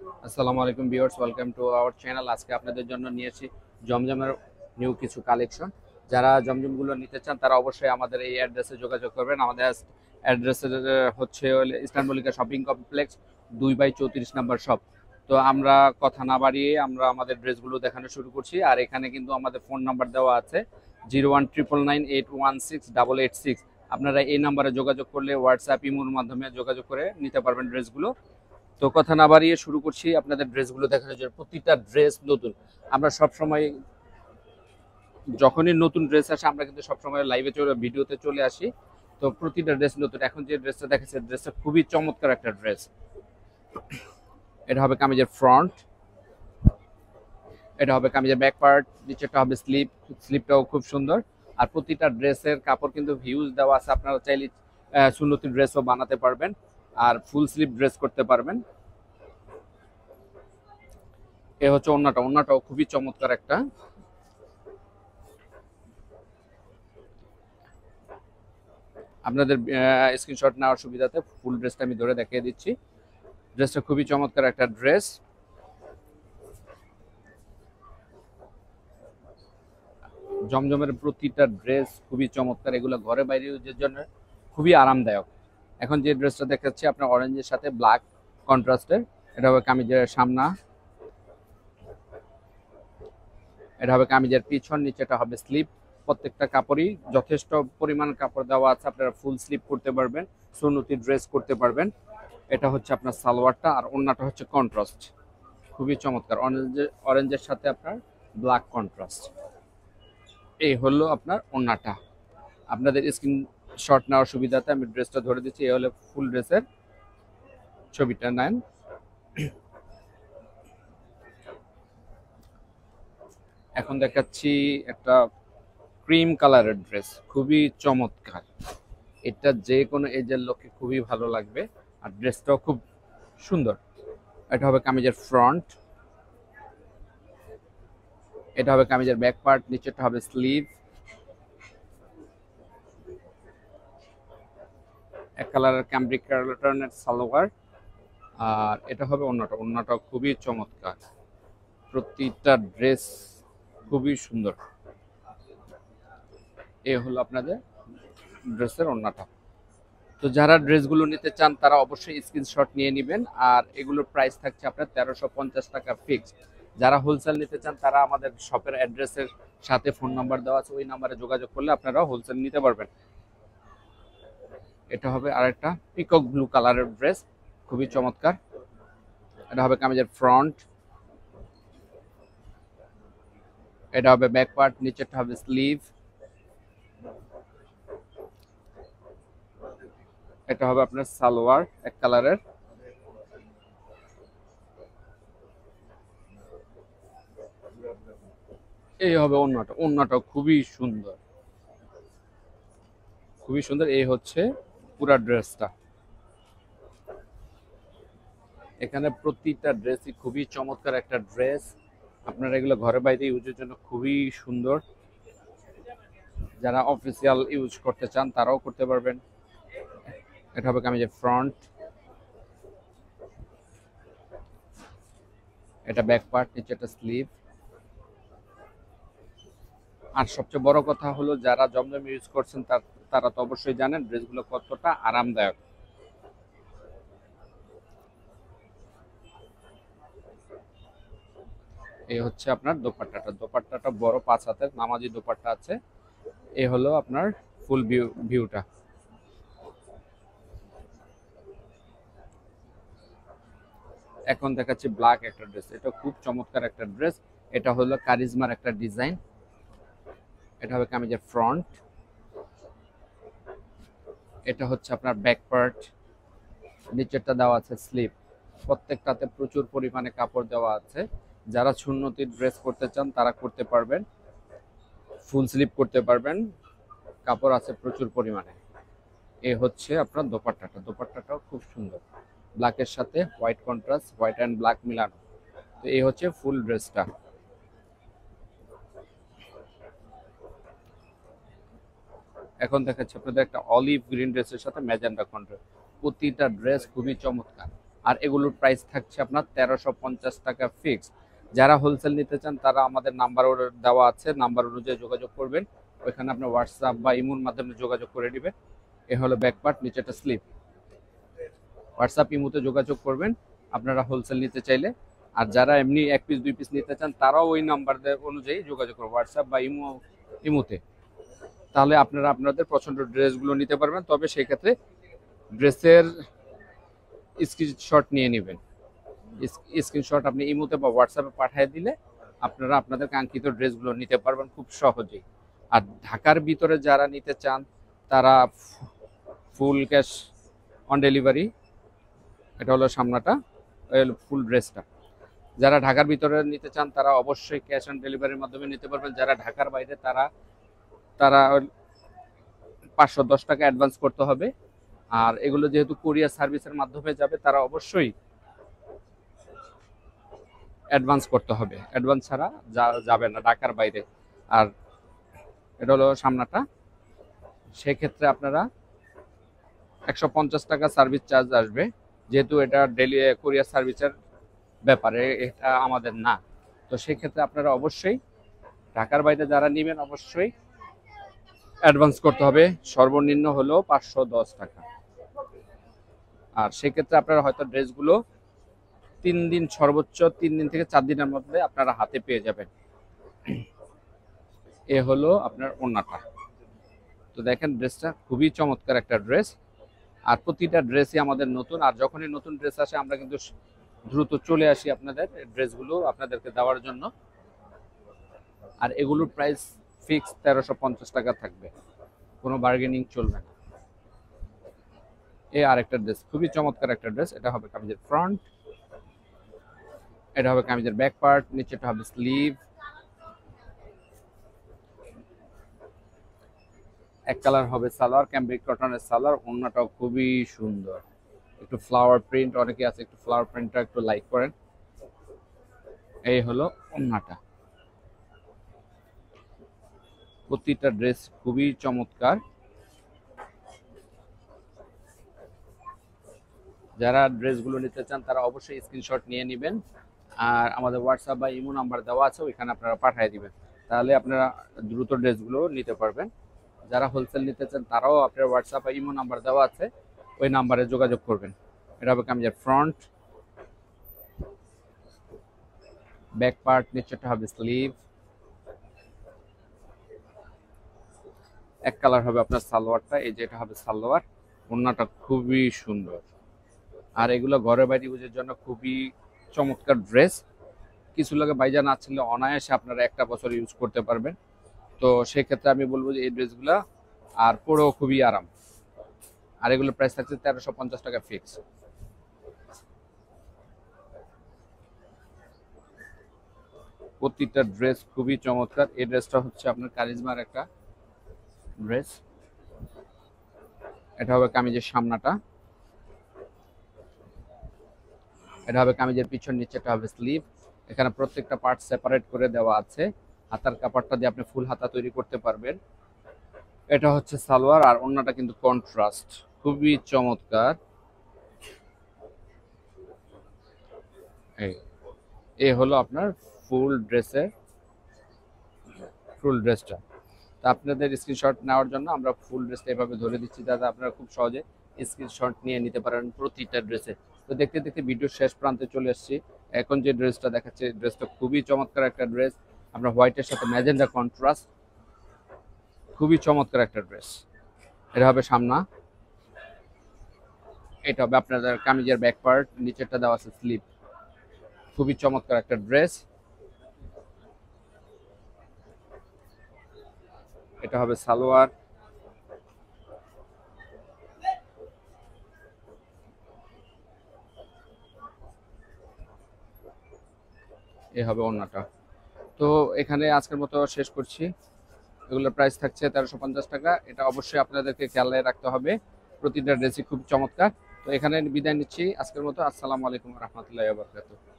আসসালামু আলাইকুম viewers, welcome to our channel. আজকে আপনাদের জন্য নিয়েছি জমজমের নিউ কিছু কালেকশন। যারা জমজমগুলো নিতে চান তারা অবশ্যই আমাদের এই অ্যাড্রেসে যোগাযোগ করবেন। আমাদের অ্যাড্রেসের হচ্ছে eastern Mallika shopping complex 2/34 number shop. তো আমরা কথা না বাড়িয়ে আমরা আমাদের ড্রেসগুলো দেখানো শুরু করছি। আর এখানে কিন্তু আমাদের ফোন নাম্বার দেওয়া আছে 0199916886। আপনারা এই নাম্বারে যোগাযোগ করলে হোয়াটসঅ্যাপ ইমোর মাধ্যমে যোগাযোগ করে নিতে পারবেন ড্রেসগুলো। তো কথা না বাড়িয়ে শুরু করছি আপনাদের ড্রেসগুলো দেখানোর জন্য। প্রতিটা ড্রেস নতুন। আমরা সব সময় যখনই নতুন ড্রেস আসে আমরা কিন্তু সবসময় লাইভে চলে ভিডিওতে চলে আসি। তো প্রতিটা ড্রেস নতুন। এখন যে ড্রেসটা দেখাচ্ছে ড্রেসটা খুবই চমৎকার একটা ড্রেস। এটা হবে কামিজের ফ্রন্ট, এটা হবে কামিজের ব্যাক পার্ট, নিচেটা হবে স্লিপ। স্লিপটাও খুব সুন্দর। আর প্রতিটা ড্রেসের কাপড় কিন্তু হিউজ দেওয়া আছে। আপনারা চাইলে সুন্নতি ড্রেসও বানাতে পারবেন আর ফুল স্লিভ ড্রেস করতে পারবেন। এ হচ্ছে ওন্নাটা। ওন্নাটাও খুবই চমৎকার একটা। আপনাদের স্ক্রিনশট নেওয়ার সুবিধাতে ফুল ড্রেসটা আমি ধরে দেখিয়ে দিচ্ছি। ড্রেসটা খুবই চমৎকার একটা ড্রেস। জমজমের প্রতিটা ড্রেস খুবই চমৎকার। এগুলো ঘরে বাইরে ইউজের জন্য খুবই আরামদায়ক। এখন যে ড্রেসটা দেখাচ্ছি আপনার অরেঞ্জের সাথে ব্ল্যাক কন্ট্রাস্টের। এটা হবে কামিজের সামনা, এটা হবে কামিজের পিছন, নিচেটা হবে স্লিপ। প্রত্যেকটা কাপড়ই যথেষ্ট পরিমাণ কাপড় দেওয়া আছে। আপনারা ফুল স্লিপ করতে পারবেন, সুন্নতি ড্রেস করতে পারবেন। এটা হচ্ছে আপনার সালোয়ারটা, আর ওড়নাটা হচ্ছে কন্ট্রাস্ট। খুবই চমৎকার। অরেঞ্জের সাথে আপনার ব্ল্যাক কন্ট্রাস্ট। এই হলো আপনার ওড়নাটা। আপনাদের স্ক্রিন শট নেওয়ার সুবিধাতে আমি ড্রেসটা ধরে দিচ্ছি। এই হলো ফুল ড্রেসের ছবিটা নেন। এখন দেখাচ্ছি একটা ক্রিম কালারের ড্রেস, খুবই চমৎকার। এটা যে কোনো এজের লোককে খুবই ভালো লাগবে। আর ড্রেসটাও খুব সুন্দর। এটা হবে কামিজের ফ্রন্ট, এটা হবে কামিজের ব্যাক পার্ট, নিচেটা হবে স্লিভ। এক কালারের ক্যাম্ব্রিক কালারের সালোয়ার। আর এটা হবে ওড়নাটা। ওড়নাটা খুবই চমৎকার। প্রতিটা ড্রেস খুবই সুন্দর। এ হলো আপনাদের ড্রেসের ওড়নাটা। তো যারা ড্রেসগুলো নিতে চান তারা অবশ্যই স্ক্রিনশট নিয়ে নেবেন। আর এগুলোর প্রাইস থাকছে আপনার 1350 টাকা ফিক্সড। যারা হোলসেল নিতে চান তারা আমাদের শপের অ্যাড্রেসের সাথে ফোন নাম্বার দেওয়া আছে, ওই নাম্বারে যোগাযোগ করলে আপনারা হোলসেল নিতে পারবেন। এটা হবে আরেকটা পিকক ব্লু কালারের ড্রেস, খুবই চমৎকার। এটা হবে কামিজের ফ্রন্ট, এটা হবে ব্যাক পার্ট, নিচেরটা হবে স্লিভ। এটা হবে আপনার সালোয়ার এক কালারের। এই হবে ওড়নাটা। ওড়নাটা খুবই সুন্দর, খুবই সুন্দর। এই হচ্ছে পুরা ড্রেসটা। এখানে প্রতিটা ড্রেসই খুবই চমৎকার একটা ড্রেস। আপনারা এগুলো ঘরে বাইরে ইউজের জন্য খুবই সুন্দর। যারা অফিসিয়াল ইউজ করতে চান তারাও করতে পারবেন। এটা হবে কামিজের ফ্রন্ট, এটা ব্যাক পার্ট, নিচে একটা স্লিভ। আর সবচেয়ে বড় কথা হলো যারা জমজম ইউজ করছেন তারা তো অবশ্যই জানেন ড্রেসগুলো কতটা আরামদায়ক। এই হচ্ছে আপনার দোপাট্টাটা। দোপাট্টাটা বড় 5 হাতের নামাজি দোপাট্টা আছে। এই হলো আপনার ফুল ভিউটা। এখন দেখাচ্ছি ব্ল্যাক একটা ড্রেস। এটা খুব চমৎকার একটা ড্রেস। এটা হলো কারিজমার একটা ডিজাইন। এটা হবে কামিজের ফ্রন্ট, এটা হচ্ছে আপনার ব্যাক পার্ট, নিচেরটা দেওয়া আছে স্লিপ। প্রত্যেকটাতে প্রচুর পরিমাণে কাপড় দেওয়া আছে। যারা সুন্নতির ড্রেস করতে চান তারা করতে পারবেন, ফুল স্লিপ করতে পারবেন। কাপড় আছে প্রচুর পরিমাণে। এ হচ্ছে আপনার দোপাট্টাটা। দোপাট্টাটাও খুব সুন্দর, ব্ল্যাকের সাথে white contrast, white and black মিলানো। তো এই হচ্ছে ফুল ড্রেসটা। এখন দেখাচ্ছি আপনাদের একটা অলিভ গ্রিন ড্রেসের সাথে ম্যাজেন্টা কন্ট্রাস্ট। প্রতিটা ড্রেস খুবই চমৎকার। আর এগুলোর প্রাইস থাকছে আপনার 1350 টাকা ফিক্সড। যারা হোলসেল নিতে চান তারা আমাদের নাম্বার দেওয়া আছে, নাম্বার অনুযায়ী যোগাযোগ করবেন। ওইখানে আপনার হোয়াটসঅ্যাপ বা ইমোর মাধ্যমে যোগাযোগ করে দিবেন। এ হলো ব্যাক পার্ট, নিচে একটা স্লিপ। হোয়াটসঅ্যাপ ইমোতে যোগাযোগ করবেন আপনারা হোলসেল নিতে চাইলে। আর যারা এমনি 1 পিস 2 পিস নিতে চান তারাও ওই নাম্বার অনুযায়ী যোগাযোগ করবেন হোয়াটসঅ্যাপ বা ইমোতে। তাহলে আপনারা আপনাদের পছন্দের ড্রেসগুলো নিতে পারবেন। তবে সেই ক্ষেত্রে ড্রেসের স্ক্রিনশট নিয়ে নেবেন। স্ক্রিনশট আপনি ইমোতে বা হোয়াটসঅ্যাপে পাঠিয়ে দিলে আপনারা আপনাদের কাঙ্ক্ষিত ড্রেসগুলো নিতে পারবেন খুব সহজেই। আর ঢাকার ভিতরে যারা নিতে চান তারা ফুল ক্যাশ অন ডেলিভারি। এটা হলো সামনাটা, ফুল ড্রেসটা। যারা ঢাকার ভিতরে নিতে চান তারা অবশ্যই ক্যাশ অন ডেলিভারির মাধ্যমে নিতে পারবেন। যারা ঢাকার বাইরে তারা তারা 510 টাকা অ্যাডভান্স করতে হবে। আর এগুলো যেহেতু কোরিয়ার সার্ভিসের মাধ্যমে যাবে তারা অবশ্যই অ্যাডভান্স করতে হবে, অ্যাডভান্স ছাড়া যাবে না ঢাকার বাইরে। আর এটা হলো সামনাটা, সেক্ষেত্রে আপনারা 150 টাকা সার্ভিস চার্জ আসবে, যেহেতু এটা ডেলি কোরিয়ার সার্ভিসের ব্যাপারে, এটা আমাদের না। তো সেক্ষেত্রে আপনারা অবশ্যই ঢাকার বাইরে যারা নেবেন অবশ্যই অ্যাডভান্স করতে হবে, সর্বনিম্ন হলো 510 টাকা। আর সেক্ষেত্রে আপনারা হয়তো ড্রেসগুলো 3 দিন, সর্বোচ্চ 3 দিন থেকে 4 দিনের মধ্যে আপনারা হাতে পেয়ে যাবেন। এ হলো আপনার ওড়নাটা। তো দেখেন ড্রেসটা খুবই চমৎকার একটা ড্রেস। আর প্রতিটা ড্রেসই আমাদের নতুন। আর যখনই নতুন ড্রেস আসে আমরা কিন্তু দ্রুত চলে আসি আপনাদের ড্রেসগুলো আপনাদেরকে দেওয়ার জন্য। আর এগুলোর প্রাইস ফিক্স 1350 টাকা থাকবে, কোনো বার্গেনিং চলবে না। এই আরেকটা ড্রেস, খুবই চমৎকার একটা ড্রেস। এটা হবে কামিজের ফ্রন্ট, এটা হবে কামিজের ব্যাক পার্ট, নিচেটা হবে স্লিভ। এক কালার হবে সালোয়ার, ক্যাম্ব্রিক কটনের সালোয়ার। ওড়নাটাও খুবই সুন্দর, একটু ফ্লাওয়ার প্রিন্ট, অনেকে আছে একটু ফ্লাওয়ার প্রিন্টটা একটু লাইক করেন। এই হলো ওড়নাটা। প্রতিটা ড্রেস খুবই চমৎকার। যারা ড্রেসগুলো নিতে চান তারা অবশ্যই স্ক্রিনশট নিয়ে নেবেন। আর আমাদের হোয়াটসঅ্যাপ বা ইমো নাম্বার দেওয়া আছে, ওইখানে আপনারা পাঠিয়ে দিবেন। তাহলে আপনারা দ্রুত ড্রেসগুলো নিতে পারবেন। যারা হোলসেল নিতে চান তারাও আপনার হোয়াটসঅ্যাপ বা ইমো নাম্বার দেওয়া আছে, ওই নাম্বারে যোগাযোগ করবেন। এটা হবে কামিজের ফ্রন্ট, ব্যাক পার্ট, নিচেটা হবে স্লিভ। এক কালার হবে আপনার সালোয়ারটা, এই যে এটা হবে সালোয়ার। ওড়নাটা খুবই সুন্দর। আর এগুলো ঘরের বাইরে ইউজের জন্য খুবই চমৎকার ড্রেস। কিছু লোকে বাইজান আসলে অনায়াসে আপনারা 1টা বছর ইউজ করতে পারবেন। তো সেক্ষেত্রে আমি বলবো যে এই ড্রেসগুলা আর পরেও খুবই আরাম। আর এগুলোর প্রাইস থাকছে 1350 টাকা ফিক্স। প্রতিটা ড্রেস খুবই চমৎকার। এই ড্রেসটা হচ্ছে আপনার কারিজমার একটা ড্রেস। এটা হবে কামিজের সামনাটা, এটা হবে কামিজের পিছন, নিচেটা হবে স্লিভ। এখানে প্রত্যেকটা পার্ট সেপারেট করে দেওয়া আছে। হাতার কাপড়টা দিয়ে আপনি ফুল হাতা তৈরি করতে পারবেন। এটা হচ্ছে সালোয়ার। আর ওড়নাটা কিন্তু কন্ট্রাস্ট, খুবই চমৎকার। এই হলো আপনার ফুল ড্রেসটা। তা আপনাদের স্ক্রিনশট নেওয়ার জন্য আমরা ফুল ড্রেসটা এভাবে ধরে দিচ্ছি, যাতে আপনারা খুব সহজে স্ক্রিনশট নিয়ে নিতে পারেন প্রতিটা ড্রেসে। তো দেখতে দেখতে ভিডিওর শেষ প্রান্তে চলে এসেছি। এখন যে ড্রেসটা দেখাচ্ছে, ড্রেসটা খুবই চমৎকার একটা ড্রেস। আমরা হোয়াইটের সাথে ম্যাজেন্ডা কন্ট্রাস্ট, খুবই চমৎকার একটা ড্রেস। এটা হবে সামনা, এটা হবে আপনাদের কামিজের ব্যাক পার্ট, নিচেরটা দেওয়া আছে স্লিভ। খুবই চমৎকার একটা ড্রেস। এটা হবে সালোয়ার, এ হবে ওড়নাটা। তো এখানে আজকের মতো শেষ করছি। এগুলোর প্রাইস থাকছে 1350 টাকা। এটা অবশ্যই আপনাদেরকে খেয়ালে রাখতে হবে, প্রতিটা ড্রেসই খুব চমৎকার। তো এখানে বিদায় নিচ্ছি আজকের মতো। আসসালামু আলাইকুম রহমতুল্লাহি ওয়া বারাকাতুহু।